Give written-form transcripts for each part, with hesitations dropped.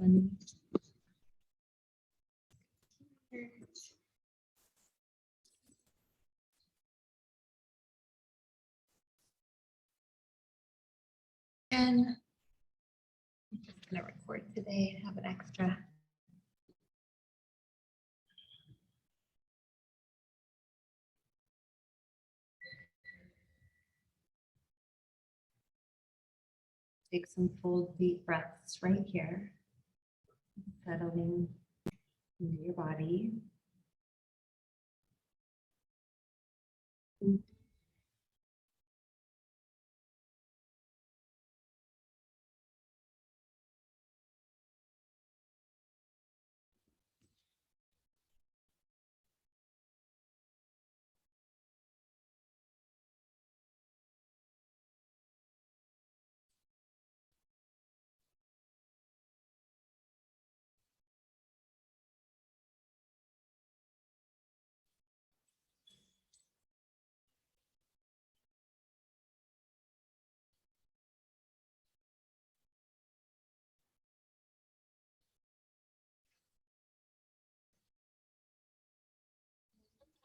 funny. And I'm just gonna record today and have an extra. Take some full deep breaths right here, settling into your body.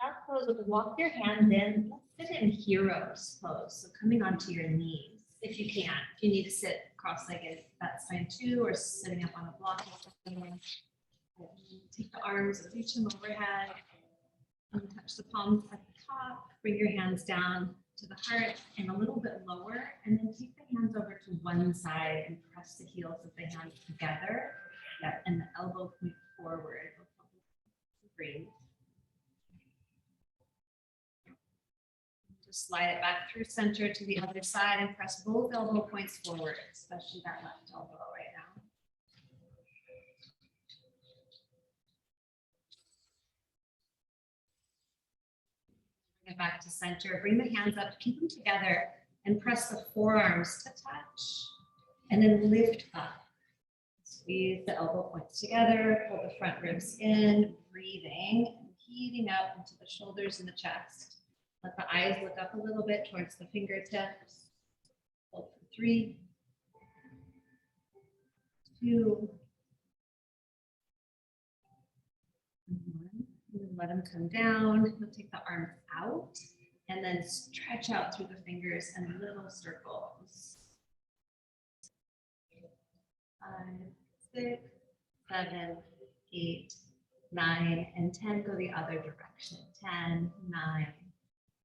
Our pose, walk your hands in. Let's sit in hero's pose. So coming onto your knees, if you can. If you need to sit cross-legged, that's fine too, or sitting up on a block. Take the arms, reach them overhead. Touch the palms at the top. Bring your hands down to the heart and a little bit lower. And then take the hands over to one side and press the heels of the hands together. Yeah, and the elbow point forward. Breathe. Just slide it back through center to the other side and press both elbow points forward, especially that left elbow right now. Bring it back to center. Bring the hands up, keep them together, and press the forearms to touch. And then lift up. Squeeze the elbow points together, pull the front ribs in, breathing, and heating up into the shoulders and the chest. Let the eyes look up a little bit towards the fingertips. Hold for 3, 2, 1. And then let them come down. We'll take the arms out and then stretch out through the fingers and little circles. 5, 6, 7, 8, 9, and 10. Go the other direction. 10, 9,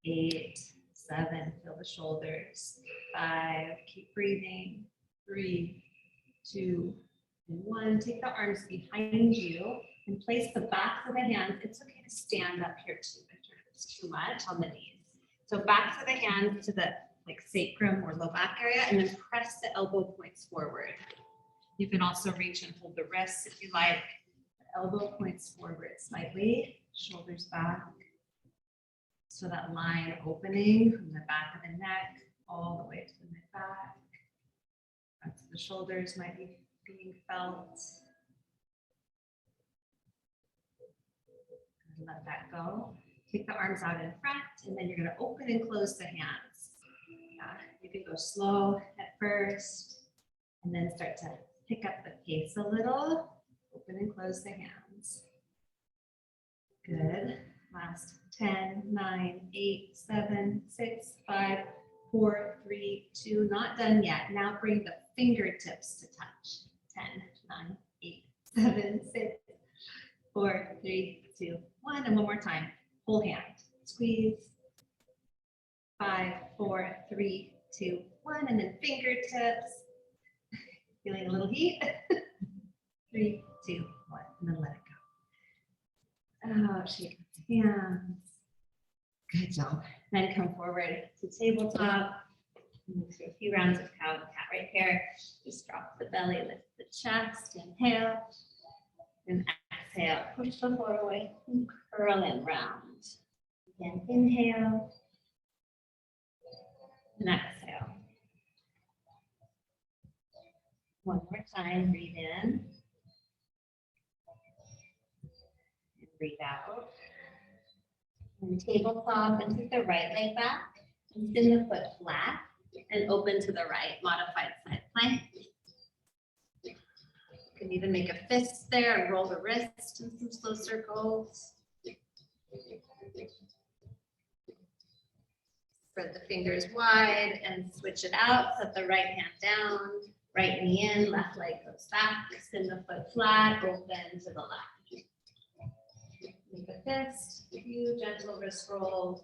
8, 7, feel the shoulders. 5, keep breathing. 3, 2, and 1. Take the arms behind you and place the backs of the hands. It's okay to stand up here too if it's too much on the knees. So backs of the hands to the sacrum or low back area, and then press the elbow points forward. You can also reach and hold the wrists if you like. The elbow points forward slightly, shoulders back. So that line opening from the back of the neck all the way to the mid back. The shoulders might be being felt. Let that go. Take the arms out in front, and then you're going to open and close the hands. You can go slow at first, and then start to pick up the pace a little. Open and close the hands. Good. Last 10, 9, 8, 7, 6, 5, 4, 3, 2. Not done yet. Now bring the fingertips to touch. 10, 9, 8, 7, 6, 4, 3, 2, 1. And one more time. Whole hand. Squeeze. 5, 4, 3, 2, 1. And then fingertips. Feeling a little heat. 3, 2, 1. And then let it go. Oh, shake hands. Good job. Then come forward to tabletop. Move through a few rounds of cow and cat right here. Just drop the belly, lift the chest. Inhale. And exhale. Push the floor away and curl in round. Again, inhale. And exhale. One more time. Breathe in. And breathe out. And tabletop, and take the right leg back, and spin the foot flat, and open to the right, modified side plank. You can even make a fist there and roll the wrist in some slow circles. Spread the fingers wide and switch it out. Set the right hand down, right knee in, left leg goes back, extend the foot flat, open to the left. Make a fist, a few gentle wrist rolls.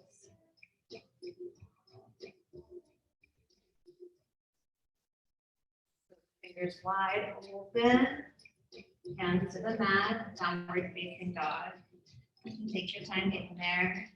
Fingers wide, open, hands to the mat, downward facing dog. Take your time getting there.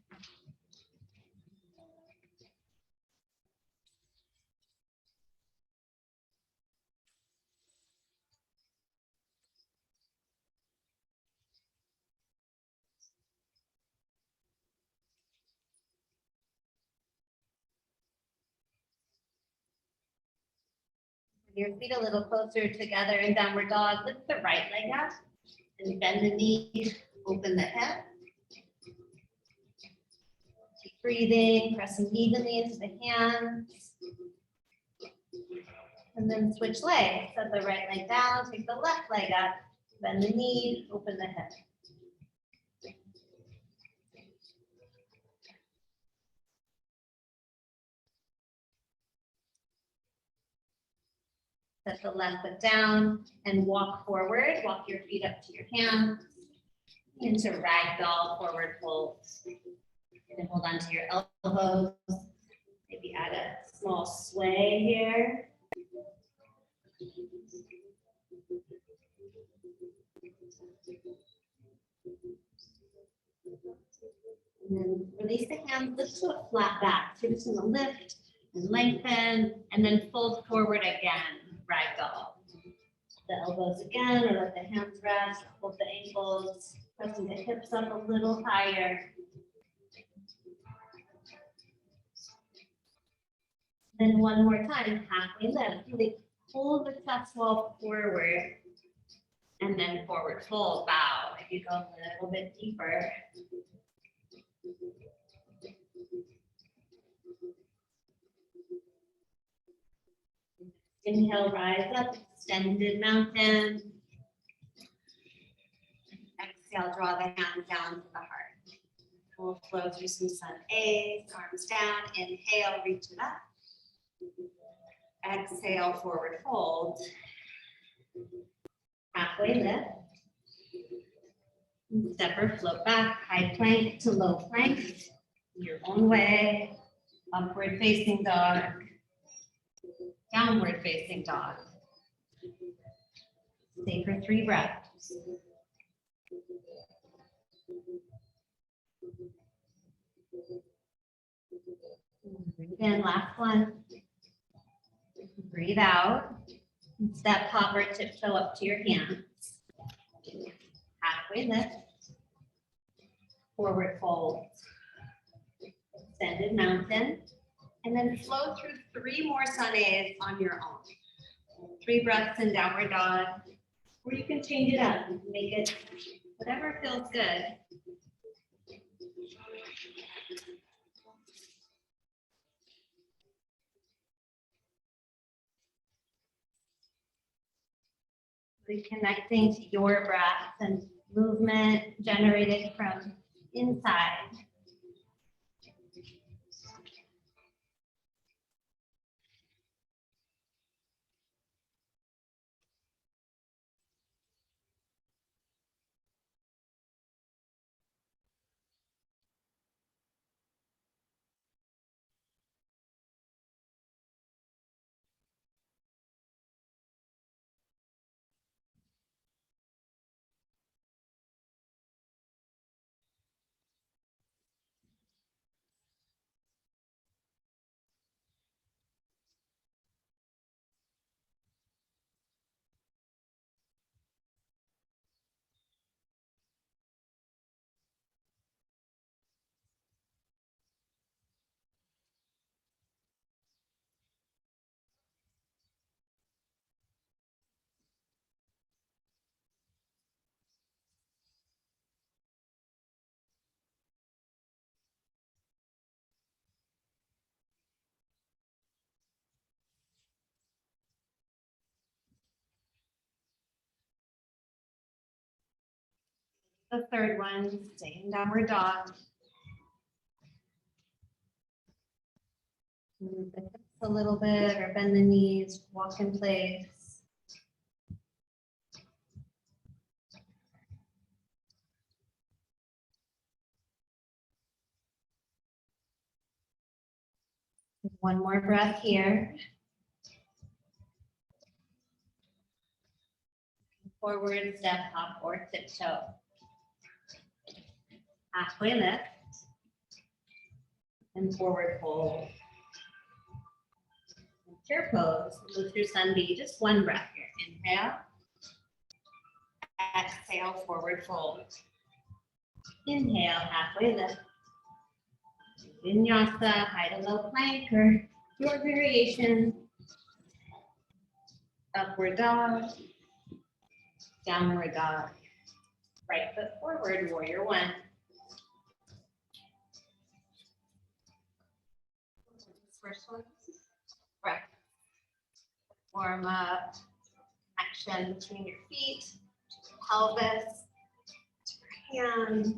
Your feet a little closer together in downward dog. Lift the right leg up and bend the knee, open the hip. Keep breathing, pressing evenly into the hands. And then switch legs. Set the right leg down, take the left leg up, bend the knee, open the hip. Set the left foot down and walk forward. Walk your feet up to your hands into ragdoll forward fold. And hold on to your elbows. Maybe add a small sway here. And then release the hands, lift to a flat back. So you're just gonna lift and lengthen and then fold forward again, ragdoll. The elbows again, or let the hands rest, hold the ankles, pressing the hips up a little higher. Then one more time, halfway lift. Really pull the chest wall forward and then forward fold, bow. If you go a little bit deeper. Inhale, rise up, extended mountain. Exhale, draw the hands down to the heart. We'll flow through some sun A's, arms down. Inhale, reach it up. Exhale, forward fold. Halfway lift. Step or float back, high plank to low plank. Your own way. Upward facing dog. Downward facing dog. Stay for 3 breaths. Breathe in, last one. Breathe out. Step, hop, or tiptoe up to your hands. Halfway lift. Forward fold. Extended mountain. And then flow through 3 more sun A's on your own. 3 breaths in downward dog. Or you can change it up. You can make it whatever feels good. Reconnecting to your breath and movement generated from inside. the third one, stay in downward dog. Move the hips a little bit or bend the knees, walk in place. One more breath here. Forward step, hop or tiptoe. Halfway lift. And forward fold. And chair pose, move through sun B. Just one breath here. Inhale. Exhale, forward fold. Inhale, halfway lift. Vinyasa, high to low plank or your variation. Upward dog. Downward dog. Right foot forward, warrior one. First one, breath. Warm up, action between your feet, your pelvis, your hands.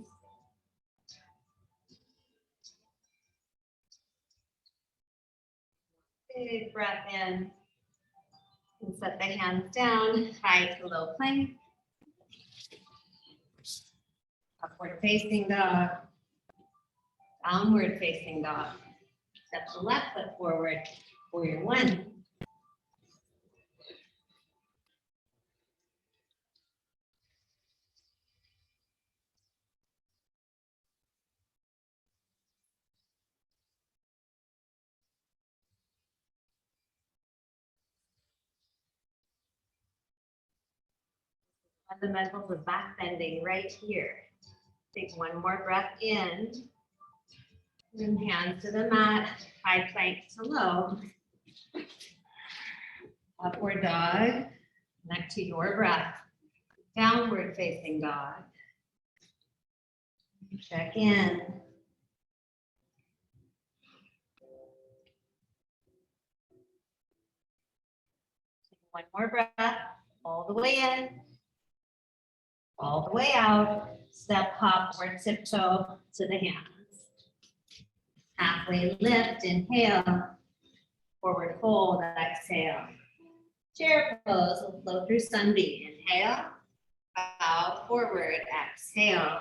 Big breath in. And set the hands down, high to low plank. Upward facing dog. Downward facing dog. Step the left foot forward, warrior one. Fundamentals of back bending right here. Take one more breath in. And hands to the mat, high plank to low. Upward dog, neck to your breath. Downward facing dog. Check in. Take one more breath, all the way in, all the way out. Step, hop, or tiptoe to the hands. Halfway lift, inhale. Forward fold, exhale. Chair pose, flow through sun B. Inhale, bow forward, exhale.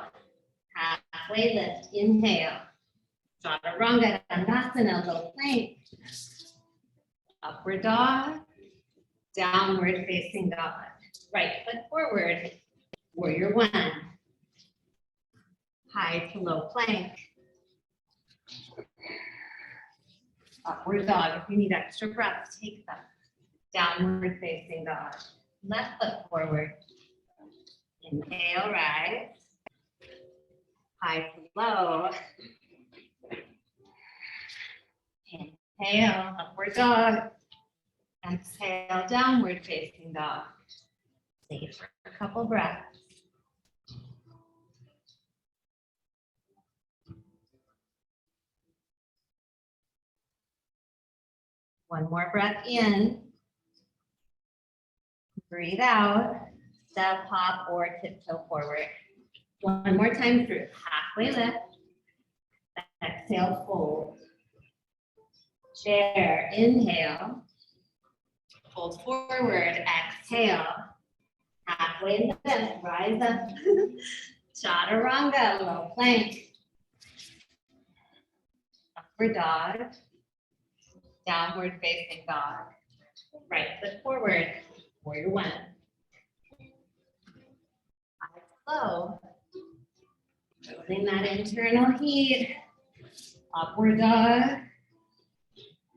Halfway lift, inhale. Chaturanga, Dandasana, low plank. Upward dog, downward facing dog. Right foot forward, warrior one. High to low plank. Upward dog, if you need extra breath, take them. Downward facing dog. Left foot forward. Inhale, rise. High to low. Inhale, upward dog. Exhale, downward facing dog. Stay for a couple breaths. One more breath in. Breathe out. Step, hop, or tiptoe forward. One more time through. Halfway lift. Exhale, fold. Chair, inhale. Fold forward, exhale. Halfway lift, rise up. Chaturanga, low plank. Upward dog. Downward facing dog. Right foot forward, warrior one. Eyes low. Building that internal heat. Upward dog.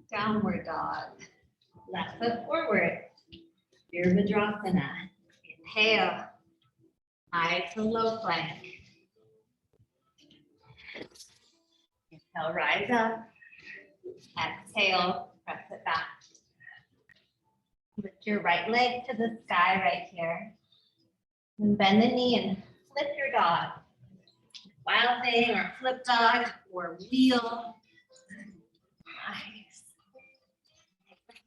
Downward dog. Left foot forward. Virabhadrasana. Inhale. High to low plank. Inhale, rise up. Exhale, press it back. Lift your right leg to the sky right here. And bend the knee and flip your dog. Wild thing or flip dog or wheel. Nice.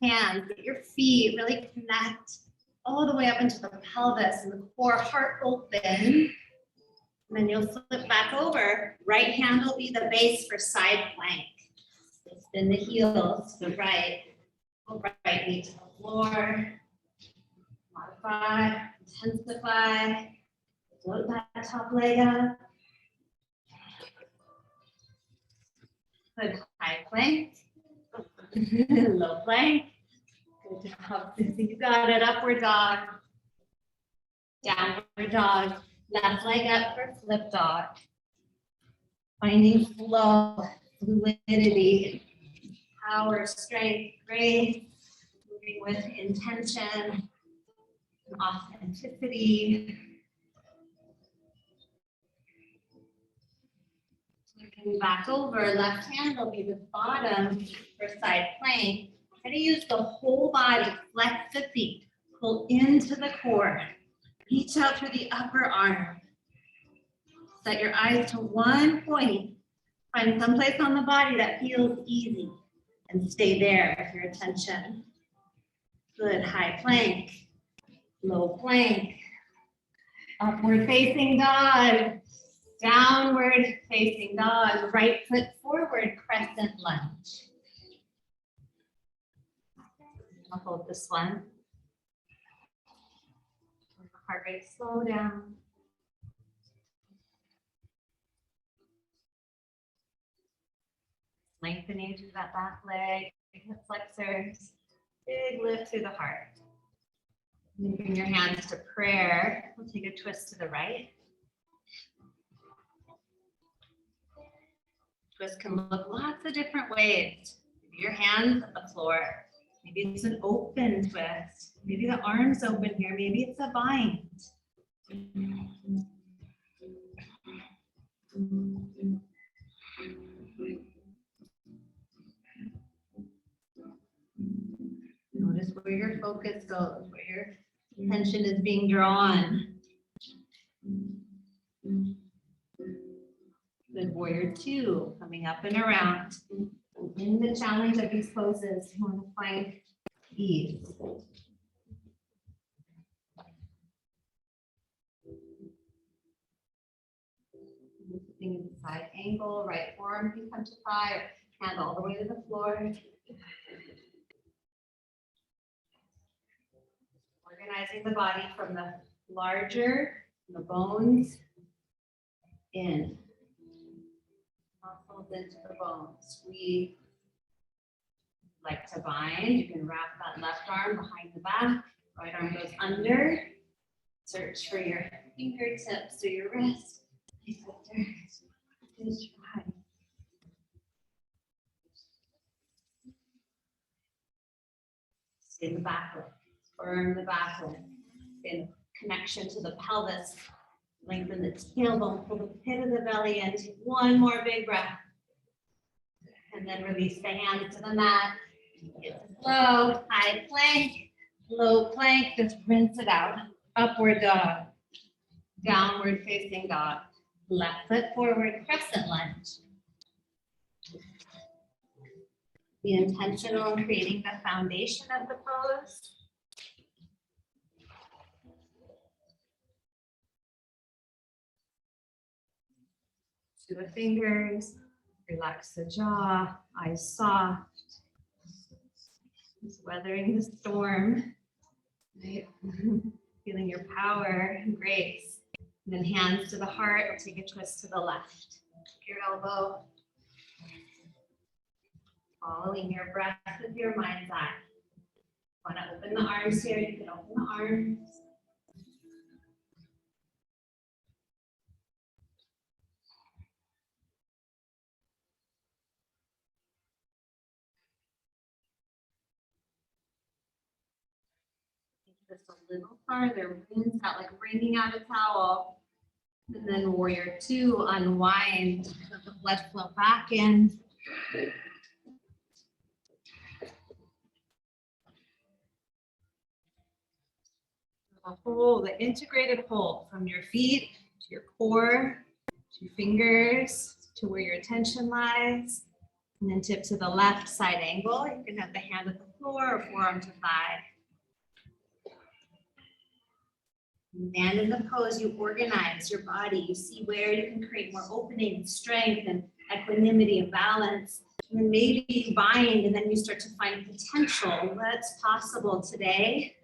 Hands, get your feet, really connect all the way up into the pelvis and the core, heart open. And then you'll flip back over. Right hand will be the base for side plank. Spin the heels to the right. Pull right knee to the floor. Modify, intensify. Float that top leg up. Good high plank. Low plank. Good job. You got it. Upward dog. Downward dog. Left leg up for flip dog. Finding flow, fluidity, power, strength, grace. Moving with intention, authenticity. Looking back over, left hand will be the bottom for side plank. Try to use the whole body, flex the feet, pull into the core, reach out through the upper arm. Set your eyes to one point. Find someplace on the body that feels easy and stay there with your attention. Good, high plank, low plank, upward facing dog, downward facing dog, right foot forward, crescent lunge. I'll hold this one. Heart rate slow down. Lengthening through that back leg, hip flexors, big lift through the heart. And then bring your hands to prayer. We'll take a twist to the right. Twist can look lots of different ways. Maybe your hands at the floor. Maybe it's an open twist. Maybe the arms open here. Maybe it's a bind. Notice where your focus goes, where your attention is being drawn. Good, warrior two, coming up and around. In the challenge of these poses, you want to find ease. Moving in the side angle, right forearm can come to thigh, or hand all the way to the floor. Organizing the body from the larger, the bones, in. Muscles into the bones. Squeeze. Like to bind, you can wrap that left arm behind the back. Right arm goes under. Search for your fingertips or your wrist. Good try. Stay in the back leg. Firm the back leg. In connection to the pelvis. Lengthen the tailbone, pull the pit of the belly in. Take one more big breath. And then release the hands to the mat. It's low, high plank, low plank. Just rinse it out. Upward dog. Downward facing dog. Left foot forward, crescent lunge. Be intentional in creating the foundation of the pose. To the fingers, relax the jaw, eyes soft. Just weathering the storm, right? Feeling your power and grace. And then hands to the heart, or take a twist to the left. Your elbow. Following your breath with your mind's eye. Want to open the arms here, you can open the arms. Just a little farther, rinse out like wringing out a towel. And then warrior two, unwind, let the blood flow back in. A whole, the integrated whole from your feet to your core, to your fingers, to where your attention lies. And then tip to the left side angle. You can have the hand at the floor or forearm to thigh. And in the pose, you organize your body. You see where you can create more opening and strength and equanimity and balance. And then maybe you bind and then you start to find potential. What's possible today?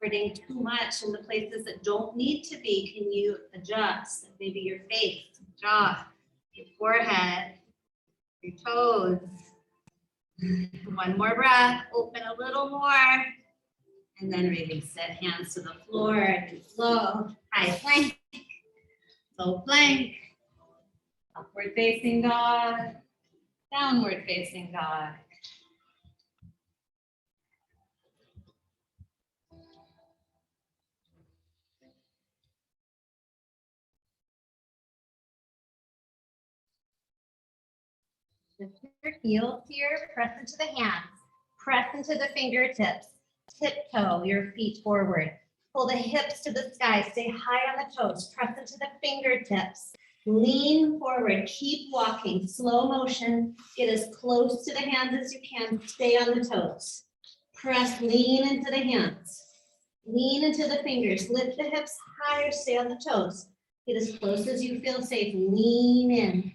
Efforting too much in the places that don't need to be, can you adjust? Maybe your face, jaw, your forehead, your toes. One more breath, open a little more, and then release it. Hands to the floor, and slow, high plank, low plank, upward facing dog, downward facing dog. Lift your heels here, press into the hands, press into the fingertips, tiptoe your feet forward. Pull the hips to the sky, stay high on the toes, press into the fingertips, lean forward, keep walking, slow motion, get as close to the hands as you can, stay on the toes. Press, lean into the hands, lean into the fingers, lift the hips higher, stay on the toes. Get as close as you feel safe, lean in,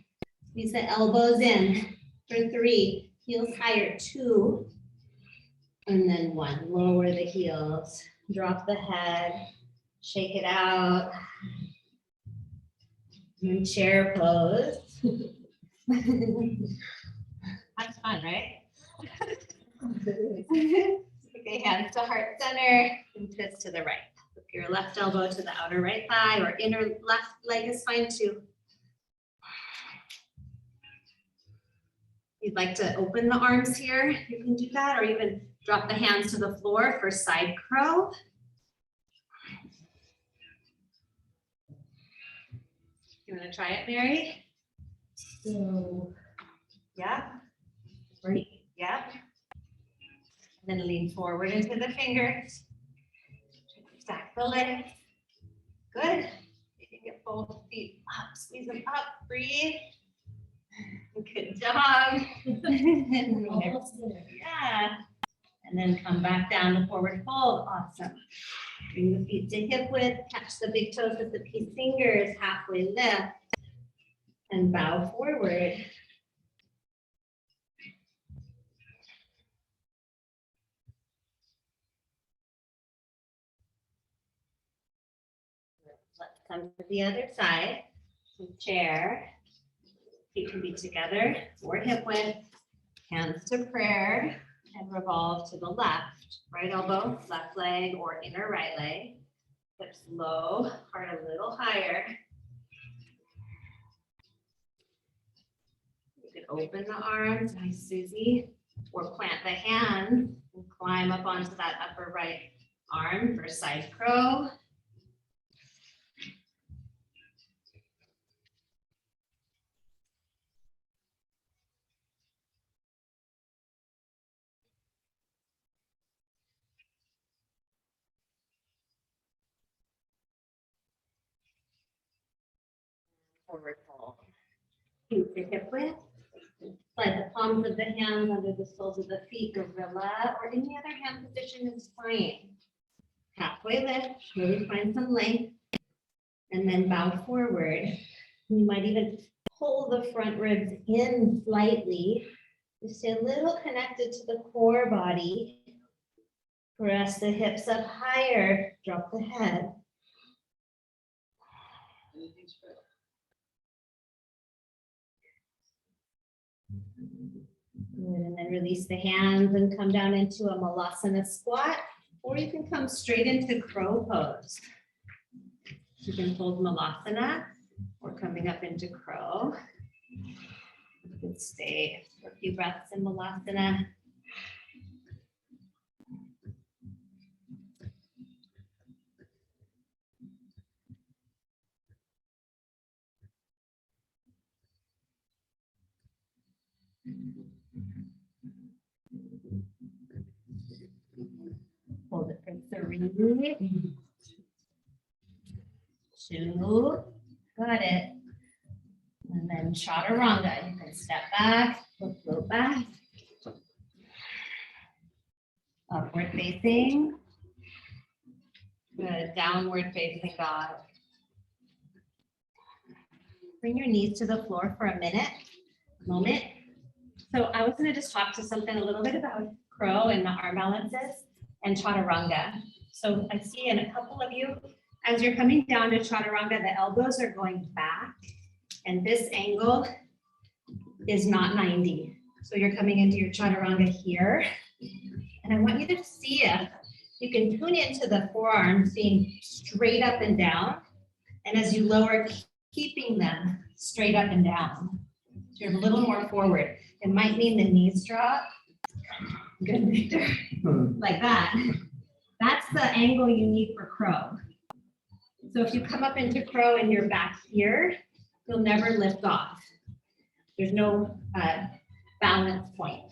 squeeze the elbows in. For 3, heels higher, 2, and then 1. Lower the heels, drop the head, shake it out, and chair pose. That's fun, right? Okay, hands to heart center and twist to the right. Flip your left elbow to the outer right thigh, or inner left leg is fine too. You'd like to open the arms here, you can do that, or even drop the hands to the floor for side crow. You want to try it, Mary? So, yeah. Great. Yeah. And then lean forward into the fingers. Stack the legs. Good. You can get both feet up, squeeze them up, breathe. Good job. Yeah. And then come back down to forward fold. Awesome. Bring the feet to hip width. Catch the big toes with the fingers. Halfway lift. And bow forward. Let's come to the other side. Chair. Feet can be together, forward hip width, hands to prayer, and revolve to the left. Right elbow, left leg, or inner right leg. Hips low, heart a little higher. You can open the arms, nice Susie, or plant the hands and climb up onto that upper right arm for side crow. Forward fold. Feet to hip width. Slide the palms of the hands under the soles of the feet, gorilla, or any other hand position is fine. Halfway lift, really find some length, and then bow forward. You might even pull the front ribs in slightly. You stay a little connected to the core body. Press the hips up higher, drop the head. Good, and then release the hands and come down into a malasana squat, or you can come straight into crow pose. You can hold malasana or coming up into crow. You can stay for a few breaths in malasana. Hold it for 3. 2. Got it. And then chaturanga. You can step back, float back. Upward facing. Good. Downward facing dog. Bring your knees to the floor for a moment. So I was going to just talk to something a little bit about crow and the arm balances and chaturanga. So I see in a couple of you, as you're coming down to chaturanga, the elbows are going back and this angle is not 90. So you're coming into your chaturanga here. And I want you to see if you can tune into the forearms being straight up and down. And as you lower, keeping them straight up and down. So you're a little more forward. It might mean the knees drop. Good, Victor. Like that. That's the angle you need for crow. So if you come up into crow and you're back here, you'll never lift off. There's no balance point.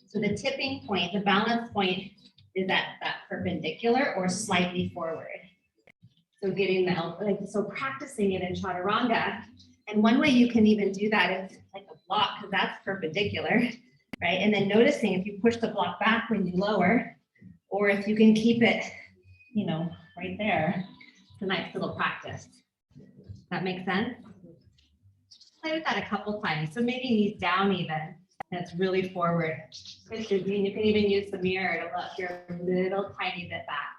So the tipping point, the balance point is at that perpendicular or slightly forward. So getting the elbow, like, so practicing it in chaturanga. And one way you can even do that is like a block, because that's perpendicular, right? And then noticing if you push the block back when you lower, or if you can keep it, you know, right there. It's a nice little practice. That makes sense? Play with that a couple times. So maybe knees down even. That's really forward. You can even use the mirror to look. You're a little tiny bit back.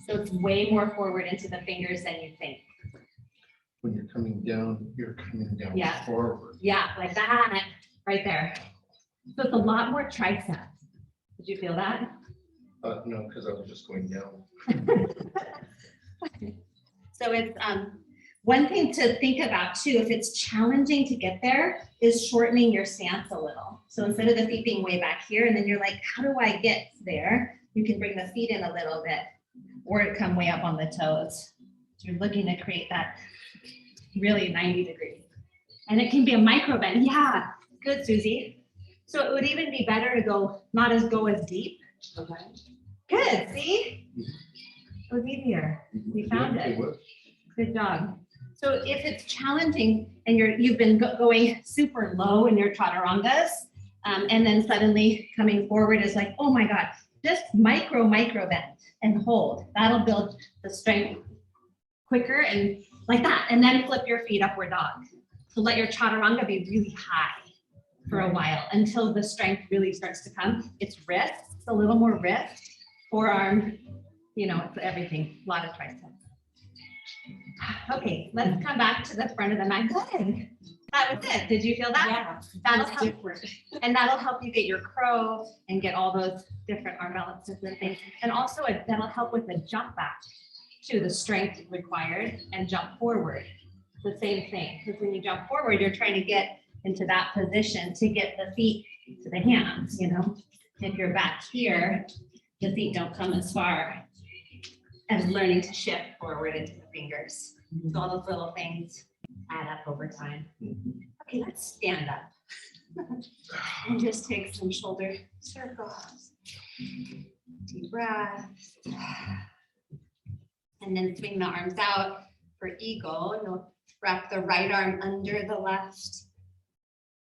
So it's way more forward into the fingers than you think. When you're coming down forward. Yeah, like that, right there. So it's a lot more triceps. Did you feel that? No, because I was just going down. So it's one thing to think about too, if it's challenging to get there, is shortening your stance a little. So instead of the feet being way back here, and then you're like, how do I get there? You can bring the feet in a little bit, or come way up on the toes. So you're looking to create that really 90 degrees. And it can be a micro bend. Yeah, good, Susie. So it would even be better to go as deep. Okay. Good, see? It was easier. We found it. Good job. So if it's challenging and you've been going super low in your chaturangas, and then suddenly coming forward is like, oh my God, just micro bend and hold. That'll build the strength quicker and like that. And then flip your feet upward dog. So let your chaturanga be really high for a while until the strength really starts to come. It's wrists, a little more wrist, forearm, you know, it's everything, a lot of triceps. Okay, let's come back to the front of the mat. Good. That was it. Did you feel that? Yeah, That'll that's help. different. And that'll help you get your crow and get all those different arm balances and things. And also that'll help with the jump back to the strength required and jump forward. The same thing, because when you jump forward, you're trying to get into that position to get the feet to the hands, you know. If you're back here, the feet don't come as far as learning to shift forward into the fingers. So all those little things add up over time. Okay, let's stand up. And just take some shoulder circles. Deep breaths. And then swing the arms out for eagle. You'll wrap the right arm under the left.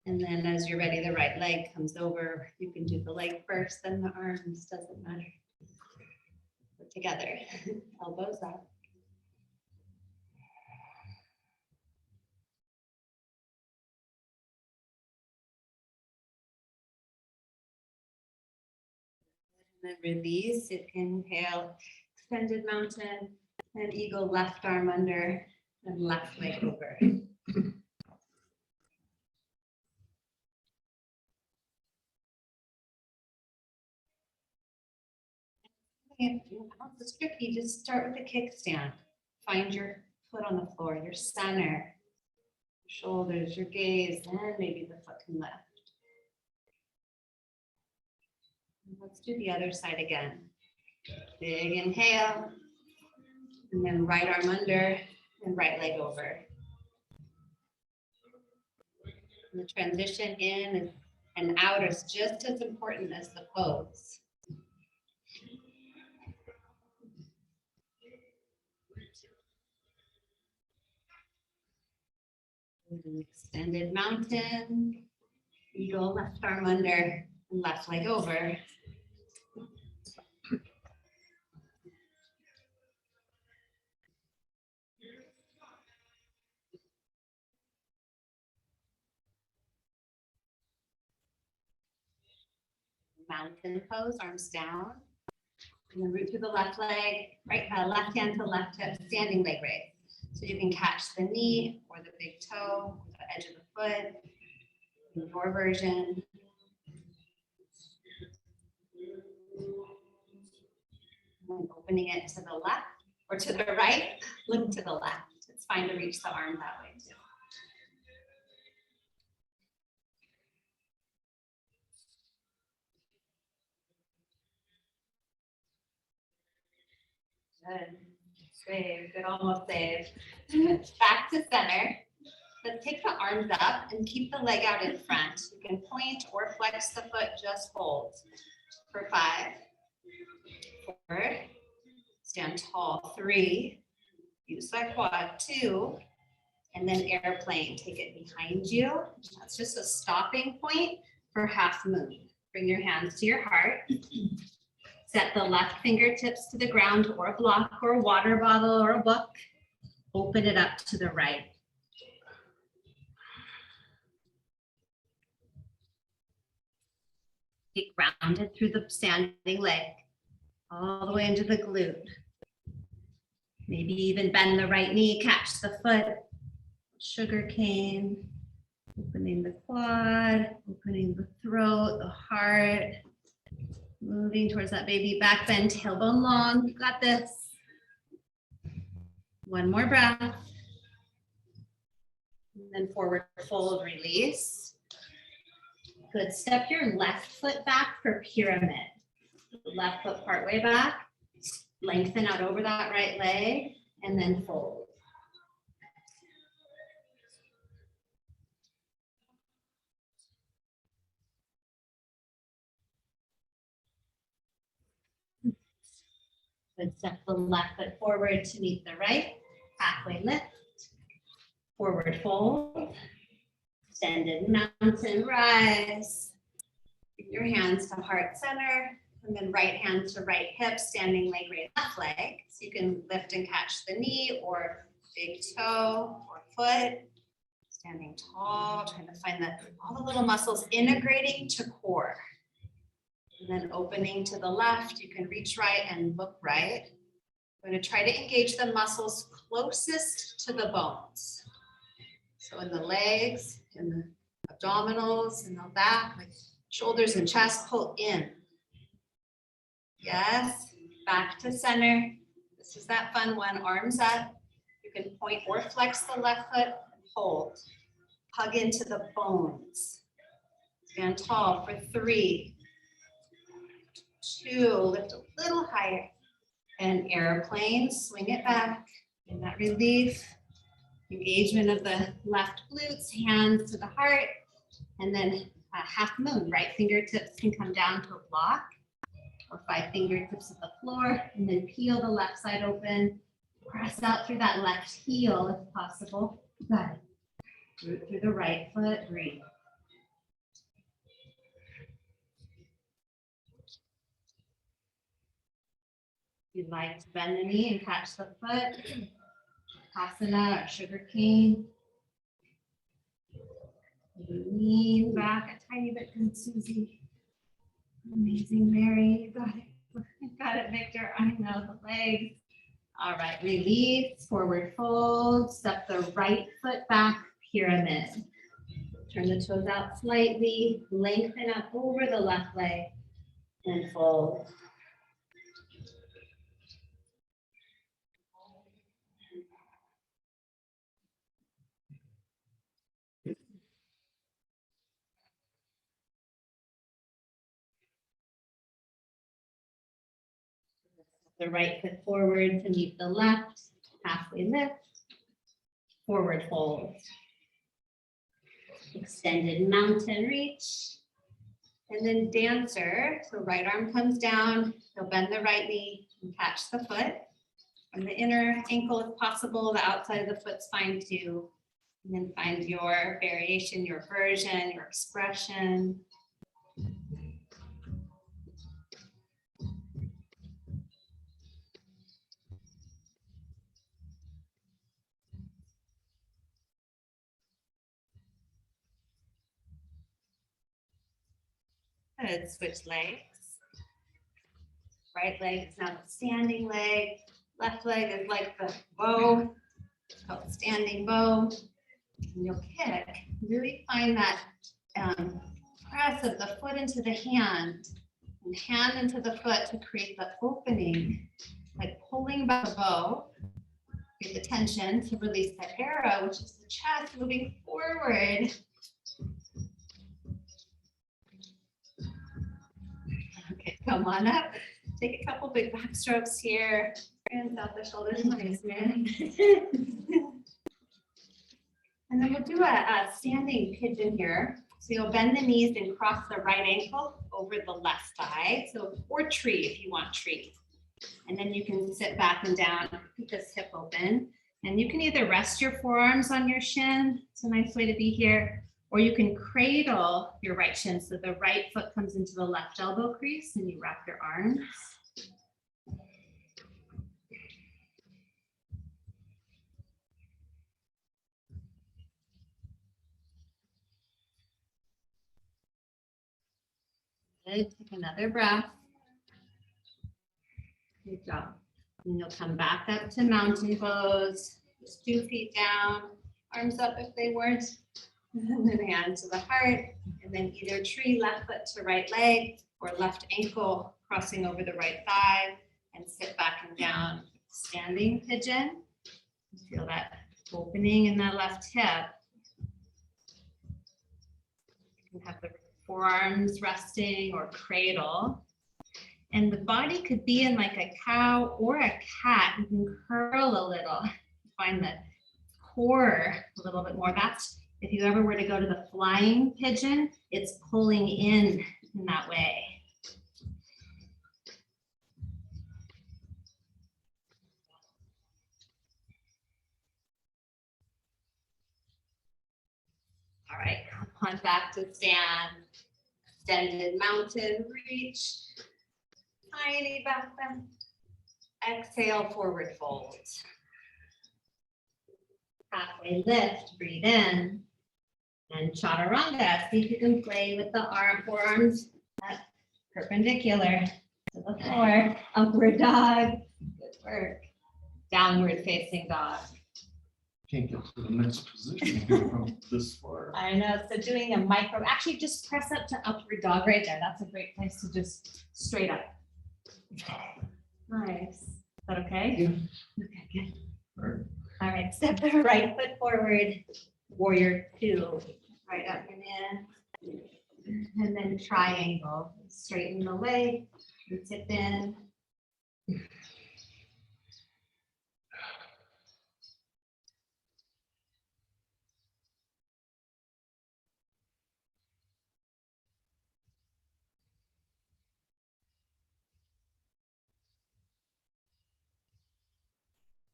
And then as you're ready, the right leg comes over. You can do the leg first, then the arms, doesn't matter. Put together, elbows up. And then release, inhale, extended mountain, and eagle, left arm under and left leg over. If it's tricky, just start with a kickstand. Find your foot on the floor, your center, shoulders, your gaze, and maybe the foot can lift. Let's do the other side again. Big inhale, and then right arm under and right leg over. And the transition in and out is just as important as the pose. Extended mountain. Eagle, left arm under, and left leg over. Mountain pose, arms down. And then root through the left leg, right, left hand to left hip, standing leg raise. So you can catch the knee or the big toe, the edge of the foot, in your version. And opening it to the left or to the right, look to the left. It's fine to reach the arm that way too. Good. Save, good, almost save. Back to center. Let's take the arms up and keep the leg out in front. You can point or flex the foot, just hold. For 5, 4, stand tall, 3, use that quad, 2, and then airplane, take it behind you. That's just a stopping point for half moon. Bring your hands to your heart. Set the left fingertips to the ground or a block or a water bottle or a book. Open it up to the right. Get grounded through the standing leg, all the way into the glute. Maybe even bend the right knee, catch the foot. Sugar cane, opening the quad, opening the throat, the heart. Moving towards that baby back bend, tailbone long. You got this. One more breath. And then forward fold, release. Good. Step your left foot back for pyramid. Left foot partway back. Lengthen out over that right leg and then fold. Good. Step the left foot forward to meet the right. Halfway lift. Forward fold. Extended mountain rise. Bring your hands to heart center. And then right hand to right hip, standing leg raise left leg. So you can lift and catch the knee or big toe or foot. Standing tall, trying to find all the little muscles integrating to core. And then opening to the left, you can reach right and look right. I'm going to try to engage the muscles closest to the bones. So in the legs, in the abdominals, in the back, like shoulders and chest, pull in. Yes, back to center. This is that fun one, arms up. You can point or flex the left foot and hold. Hug into the bones. Stand tall for 3, 2, lift a little higher. And airplane, swing it back. In that relief. Engagement of the left glutes, hands to the heart. And then half moon, right fingertips can come down to a block. Or 5 fingertips at the floor, and then peel the left side open. Press out through that left heel if possible. Got it. Root through the right foot, breathe. If you'd like to bend the knee and catch the foot, asana or sugar cane. Lean back a tiny bit, good Susie. Amazing, Mary. You got it. You got it, Victor. I know the legs. All right, release, forward fold. Step the right foot back, pyramid. Turn the toes out slightly. Lengthen up over the left leg and fold. The right foot forward to meet the left, halfway lift, forward fold. Extended mountain reach. And then dancer, so right arm comes down, you'll bend the right knee and catch the foot. From the inner ankle if possible, the outside of the foot's fine too. And then find your variation, your version, your expression. Good, switch legs. Right leg is now the standing leg. Left leg is like the bow. It's called standing bow. And you'll kick. Really find that press of the foot into the hand and hand into the foot to create the opening, like pulling back the bow. Get the tension to release the arrow, which is the chest moving forward. Okay, come on up. Take a couple big back strokes here. Hands out the shoulders, nice man. And then we'll do a standing pigeon here. So you'll bend the knees and cross the right ankle over the left thigh. So, or tree if you want tree. And then you can sit back and down, keep this hip open. And you can either rest your forearms on your shin. It's a nice way to be here. Or you can cradle your right shin. So the right foot comes into the left elbow crease and you wrap your arms. Good. Take another breath. Good job. And you'll come back up to mountain pose. Just 2 feet down, arms up if they weren't. And then hand to the heart. And then either tree, left foot to right leg, or left ankle crossing over the right thigh. And sit back and down. Standing pigeon. Feel that opening in that left hip. You can have the forearms resting or cradle. And the body could be in like a cow or a cat. You can curl a little, find the core a little bit more. That's if you ever were to go to the flying pigeon, it's pulling in that way. All right, come on back to stand. Extended mountain reach. Tiny back bend. Exhale, forward fold. Halfway lift, breathe in. And chaturanga, see if you can play with the forearms perpendicular to the floor. Upward dog, good work. Downward facing dog. Can't get to the next position from this far. I know, so doing a micro, actually just press up to upward dog right there. That's a great place to just straight up. Nice. Is that okay? Yeah. Okay, good. All right. All right, step the right foot forward, warrior 2, right up and in, and then triangle, straighten the leg, and tip in.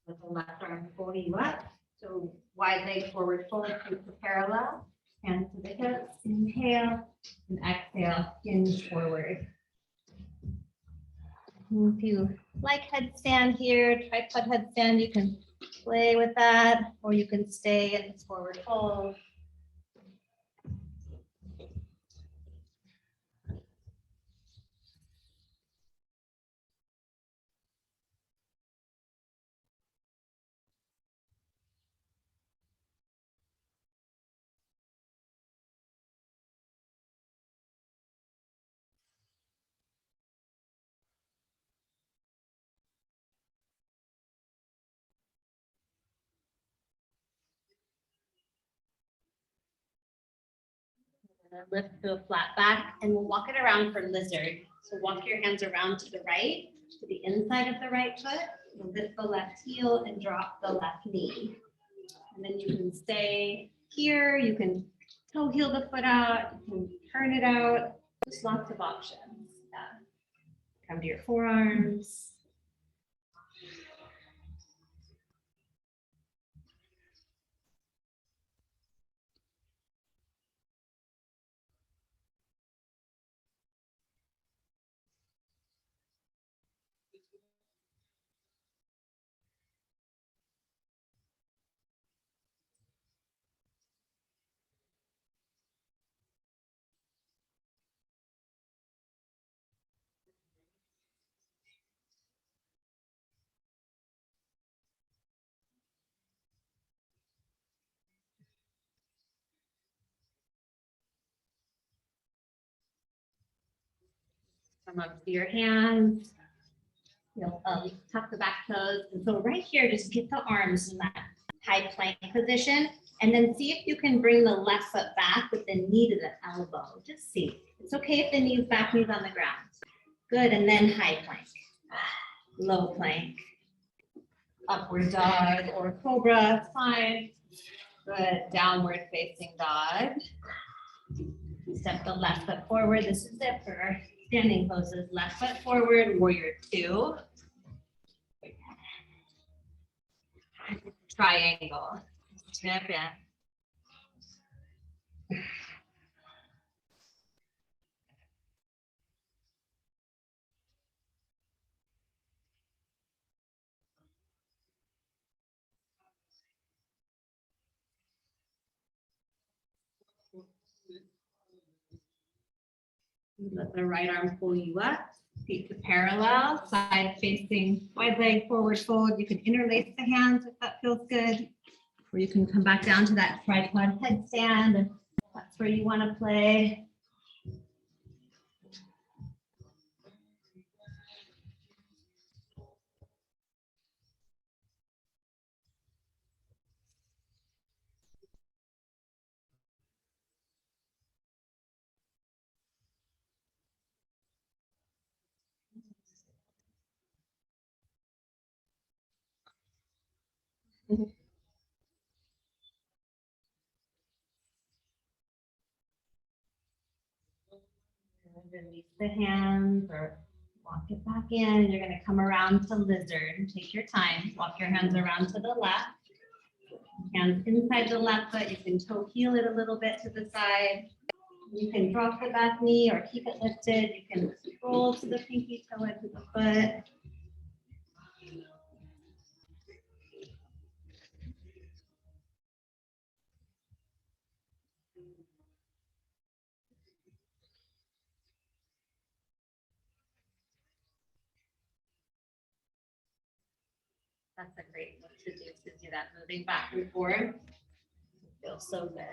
With the left arm pulling you up. So wide leg forward fold, keep the parallel. Hands to the hips, inhale, and exhale, hinge forward. If you like headstand here, tripod headstand, you can play with that, or you can stay in this forward fold. Lift to a flat back, and we'll walk it around for lizard. So walk your hands around to the right, to the inside of the right foot. You'll lift the left heel and drop the left knee. And then you can stay here. You can toe heel the foot out. You can turn it out. Just lots of options. Yeah. Come to your forearms. Come up to your hands. You'll tuck the back toes. And so right here, just get the arms in that high plank position. And then see if you can bring the left foot back with the knee to the elbow. Just see. It's okay if the knee's back, knee's on the ground. Good. And then high plank, low plank, upward dog or cobra. Fine. Good. Downward facing dog. Step the left foot forward. This is it for standing poses. Left foot forward, warrior two. Triangle. Step in. Let the right arm pull you up. Feet to parallel, side facing, wide leg forward fold. You can interlace the hands if that feels good. Or you can come back down to that tripod headstand if that's where you want to play. Release the hands or walk it back in. You're going to come around to lizard. Take your time. Walk your hands around to the left. Hands inside the left foot. You can toe heel it a little bit to the side. You can drop the back knee or keep it lifted. You can roll to the pinky toe into the foot. That's a great look to do that, moving back and forth. It feels so good.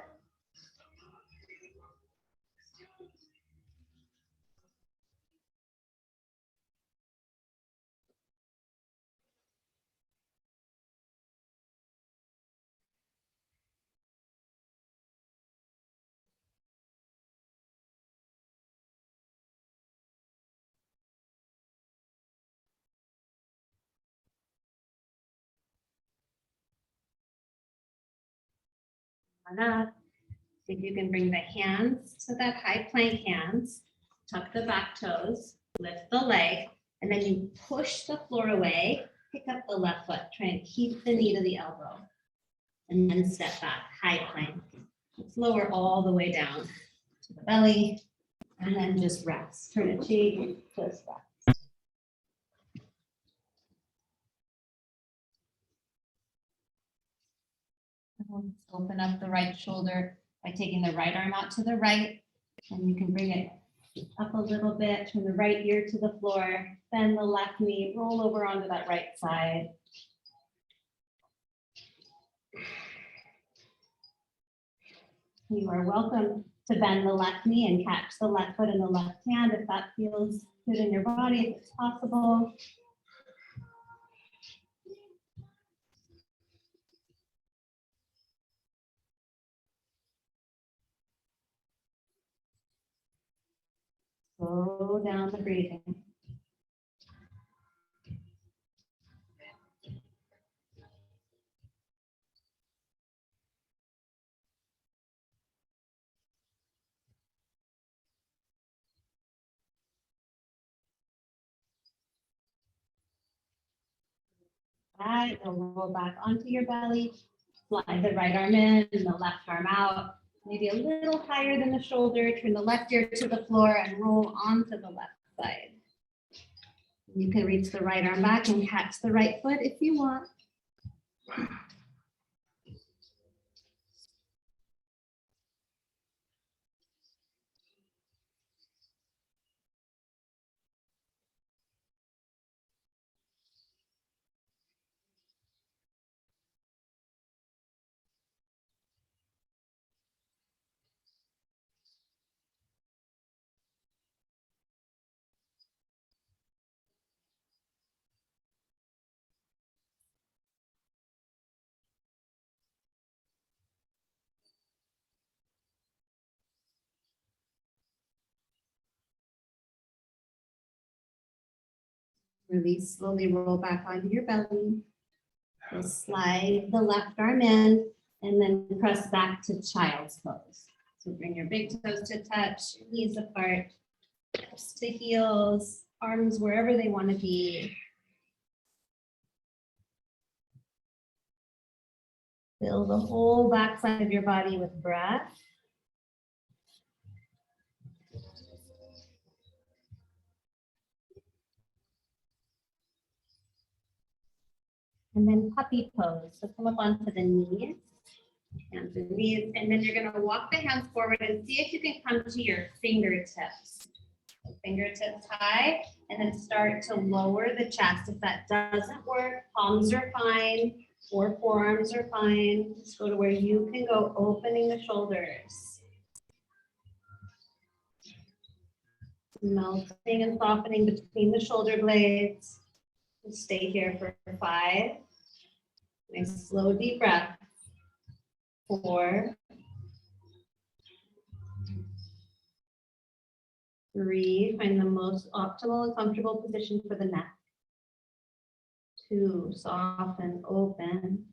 Enough. See if you can bring the hands to that high plank hands, tuck the back toes, lift the leg, and then you push the floor away, pick up the left foot, try and keep the knee to the elbow, and then step back, high plank. Let's lower all the way down to the belly, and then just rest. Turn a cheek, just rest. Open up the right shoulder by taking the right arm out to the right, and you can bring it up a little bit, turn the right ear to the floor, bend the left knee, roll over onto that right side. You are welcome to bend the left knee and catch the left foot in the left hand if that feels good in your body, if it's possible. Slow down the breathing. Right, and roll back onto your belly. Slide the right arm in and the left arm out. Maybe a little higher than the shoulder. Turn the left ear to the floor and roll onto the left side. You can reach the right arm back and catch the right foot if you want. Release, slowly roll back onto your belly. We'll slide the left arm in and then press back to child's pose. So bring your big toes to touch, your knees apart, hips to heels, arms wherever they want to be. Fill the whole backside of your body with breath. And then puppy pose. So come up onto the knees, hands and knees, and then you're gonna walk the hands forward and see if you can come to your fingertips. Fingertips high, and then start to lower the chest. If that doesn't work, palms are fine, or forearms are fine. Just go to where you can go, opening the shoulders. Melting and softening between the shoulder blades. Stay here for 5. Nice slow deep breath. 4, 3, find the most optimal and comfortable position for the neck. 2, soften, open,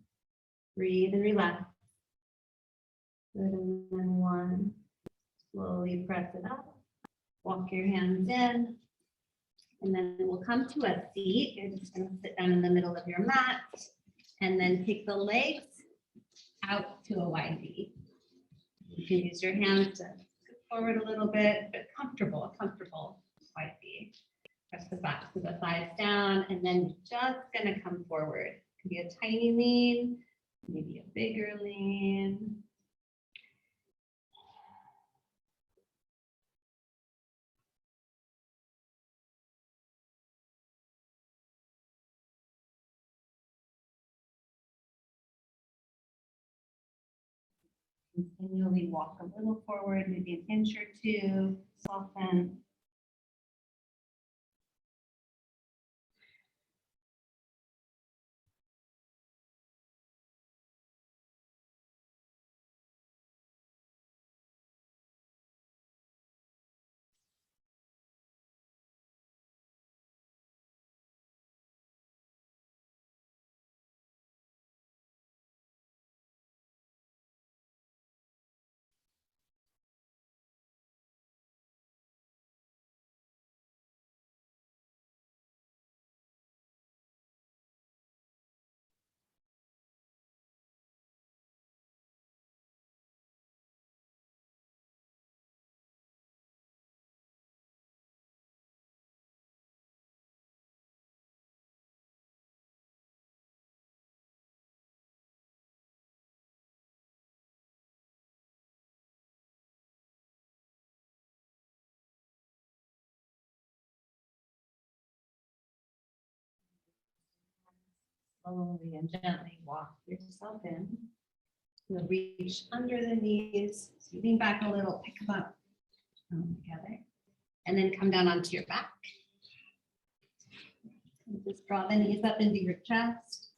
breathe and relax. Good, and then 1, slowly press it up. Walk your hands in, and then we'll come to a seat. You're just gonna sit down in the middle of your mat, and then take the legs out to a wide V. You can use your hands to scoot forward a little bit, but comfortable wide V. Press the back to the thighs down, and then just gonna come forward. It can be a tiny lean, maybe a bigger lean. Continually walk a little forward, maybe an inch or 2, soften. Slowly and gently walk yourself in. You'll reach under the knees, so you lean back a little, pick them up together, and then come down onto your back. And just draw the knees up into your chest.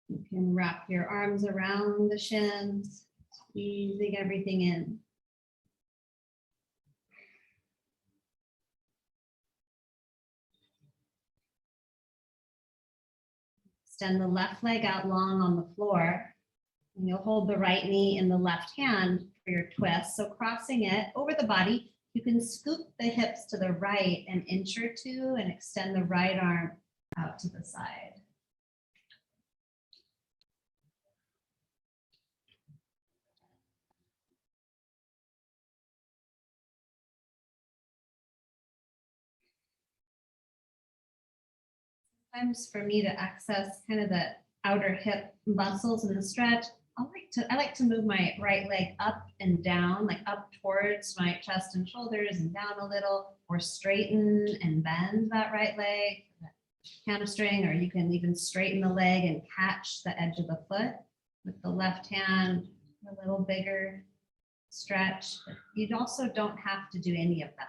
You can wrap your arms around the shins, squeezing everything in. Extend the left leg out long on the floor. And you'll hold the right knee in the left hand for your twist. So crossing it over the body, you can scoop the hips to the right an inch or 2 and extend the right arm out to the side. Sometimes for me to access kind of the outer hip muscles in the stretch, I like to move my right leg up and down, like up towards my chest and shoulders and down a little, or straighten and bend that right leg, hamstring, or you can even straighten the leg and catch the edge of the foot with the left hand, a little bigger stretch. But you also don't have to do any of that.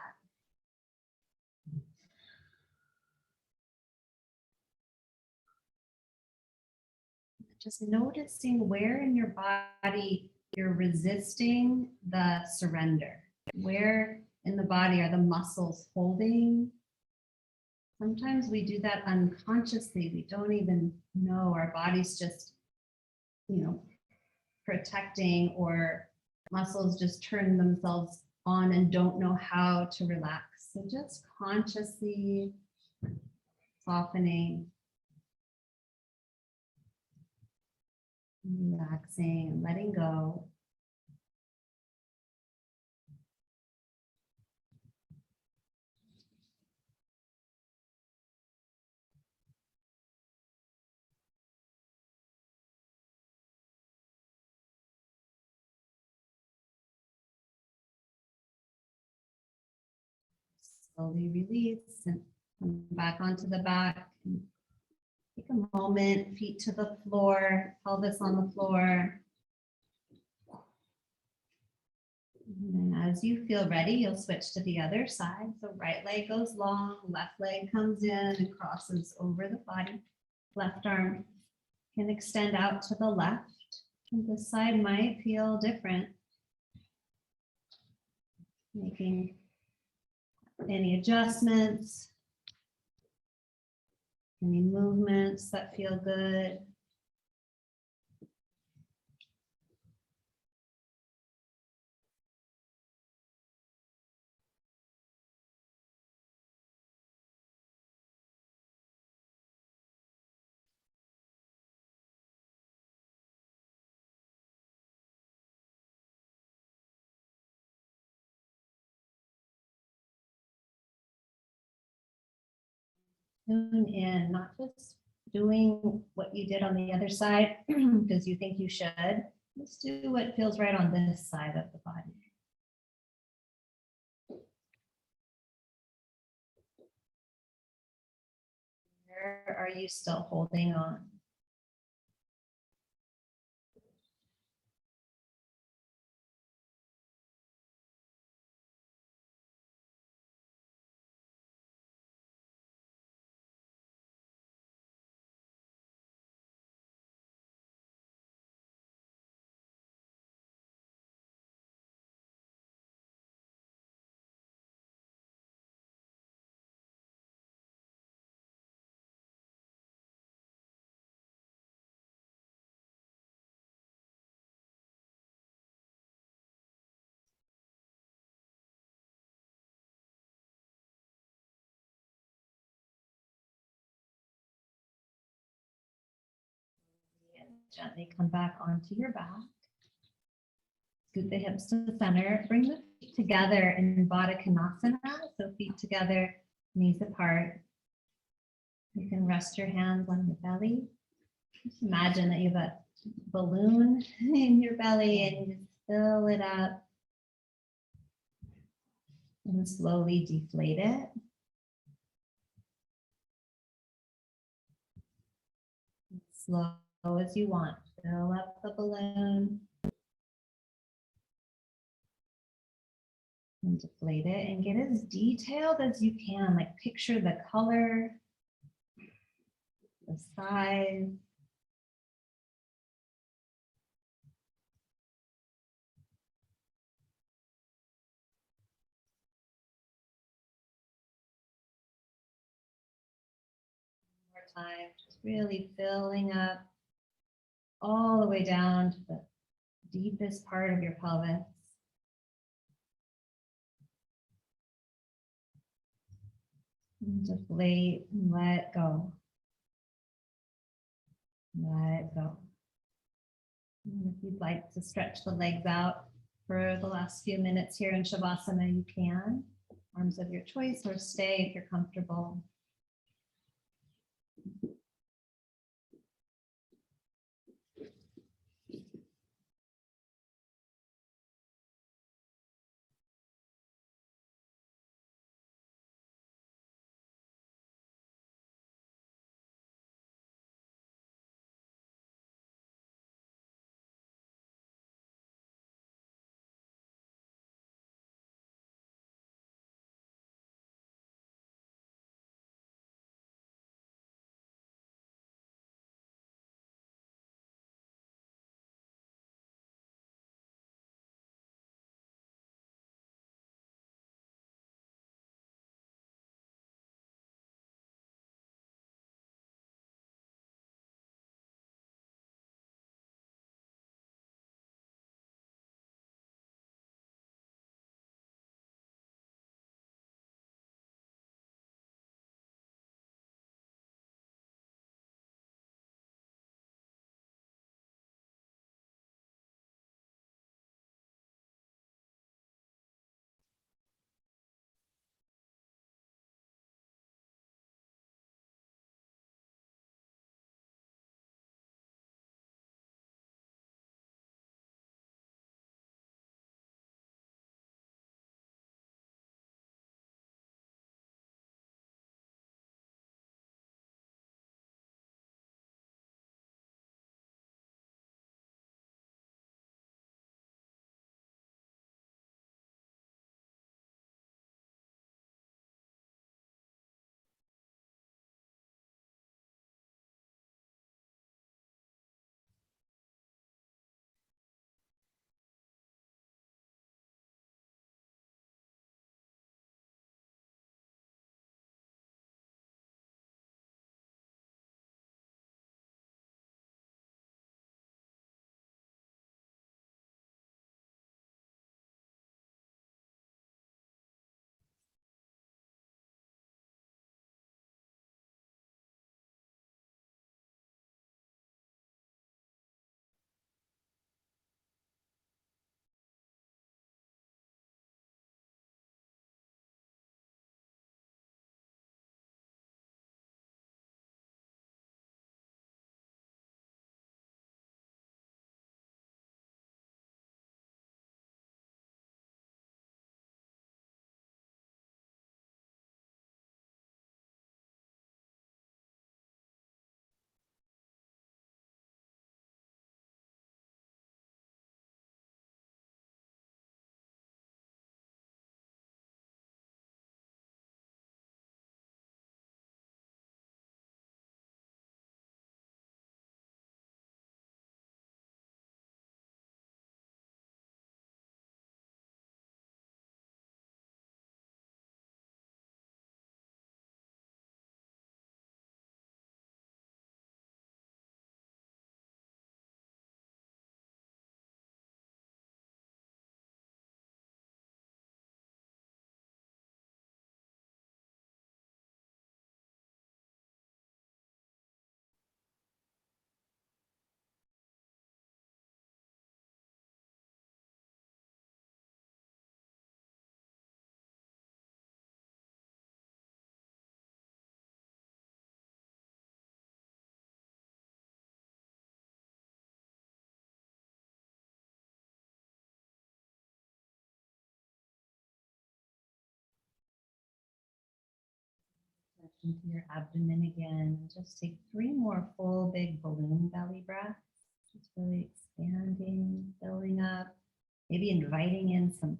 Just noticing where in your body you're resisting the surrender. Where in the body are the muscles holding Sometimes we do that unconsciously. We don't even know. Our body's just, protecting, or muscles just turn themselves on and don't know how to relax. So just consciously softening, relaxing, and letting go. Slowly release and come back onto the back. Take a moment, feet to the floor, pelvis on the floor. And then as you feel ready, you'll switch to the other side. So right leg goes long, left leg comes in and crosses over the body. Left arm can extend out to the left. And this side might feel different. Making any adjustments, any movements that feel good. Tune in, not just doing what you did on the other side because you think you should. Just do what feels right on this side of the body. Where are you still holding on? And gently come back onto your back. Scoot the hips to the center. Bring the feet together in Baddha Konasana. So feet together, knees apart. You can rest your hands on your belly. Just imagine that you have a balloon in your belly and you just fill it up and slowly deflate it. Slow as you want. Fill up the balloon and deflate it and get as detailed as you can. Like picture the color, the size. More time, just really filling up all the way down to the deepest part of your pelvis. And deflate and let go. Let go. And if you'd like to stretch the legs out for the last few minutes here in Shavasana, you can. Arms of your choice, or stay if you're comfortable. into your abdomen again. Just take 3 more full big balloon belly breaths. Just really expanding, filling up, maybe inviting in some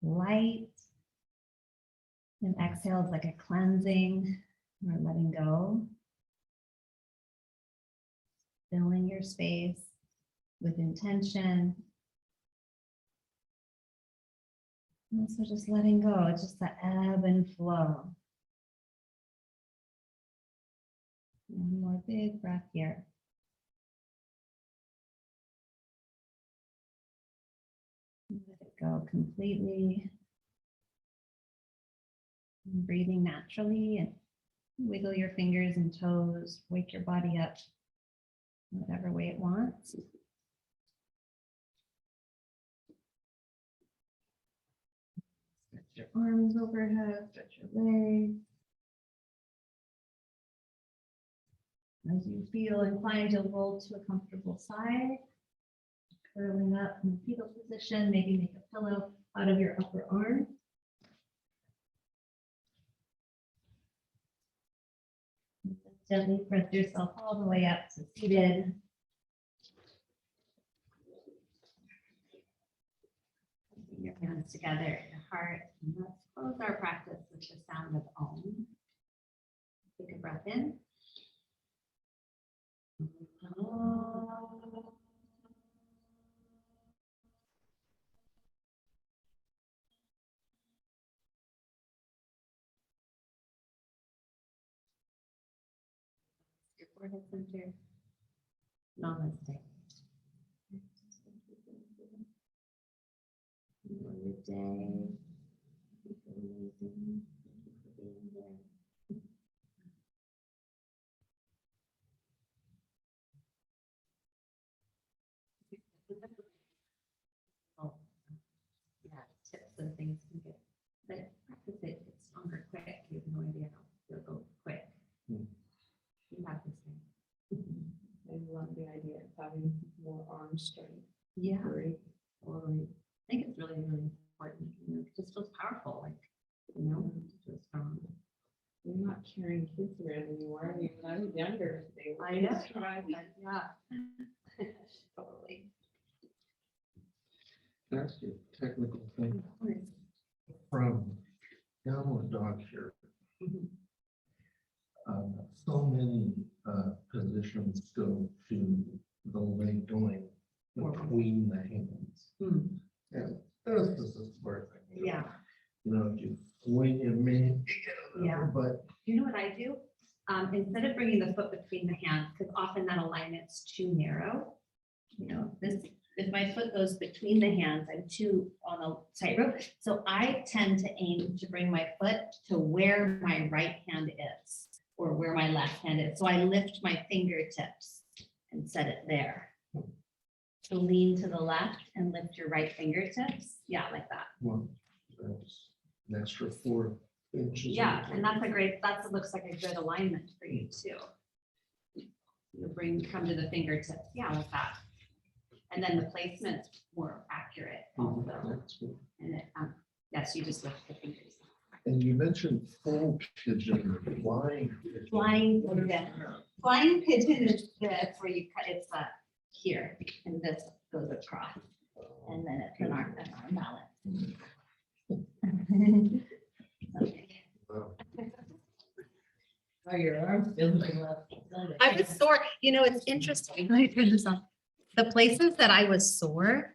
light. And exhale is like a cleansing or letting go. Filling your space with intention. And also just letting go. It's just the ebb and flow. One more big breath here. Let it go completely. And breathing naturally and wiggle your fingers and toes. Wake your body up whatever way it wants. Stretch your arms overhead, stretch your legs. As you feel inclined, you'll roll to a comfortable side. Curling up in the fetal position, maybe make a pillow out of your upper arm. Gently press yourself all the way up to seated. Putting your hands together at your heart. And let's close our practice with the sound of Om. Take a breath in. Your forehead center. Namaste. Enjoy your day. You feel amazing. Thank you for being here. Oh, yeah, tips and things can get, but practice it, it's stronger quick. You have no idea how it'll go quick. You have this thing. I love the idea of having more arm strength. Yeah, Great. totally. I think it's really, really important. You know, it just feels powerful, like, you know, it just feels strong. You're not carrying kids around anymore. I mean, when I was younger, they were. I know. just driving. Yeah. Totally. That's a technical thing from downward dog here. Mhm. So many positions go to the leg going between the hands. Hmm. And this is the square thing. Yeah. You know, if you swing it, maybe, Yeah. but You know what I do? Instead of bringing the foot between the hands, because often that alignment's too narrow. You know, this, if my foot goes between the hands, I'm too on a tightrope. So I tend to aim to bring my foot to where my right hand is or where my left hand is. So I lift my fingertips and set it there. So lean to the left and lift your right fingertips. Yeah, like that. well, that's an extra 4 inches. Yeah, and that's a great, that looks like a good alignment for you too. You come to the fingertips, yeah, like that. And then the placement's more accurate also. That's good. And it, yes, you just lift the fingers. And you mentioned full pigeon, flying. pigeon. Flying pigeon. Flying pigeon is this, where you cut, it's here, and this goes across, and then it's an arm balance. Okay. Wow. Oh, your arms feeling love. I was sore, you know, it's interesting. Let me turn this on. The places that I was sore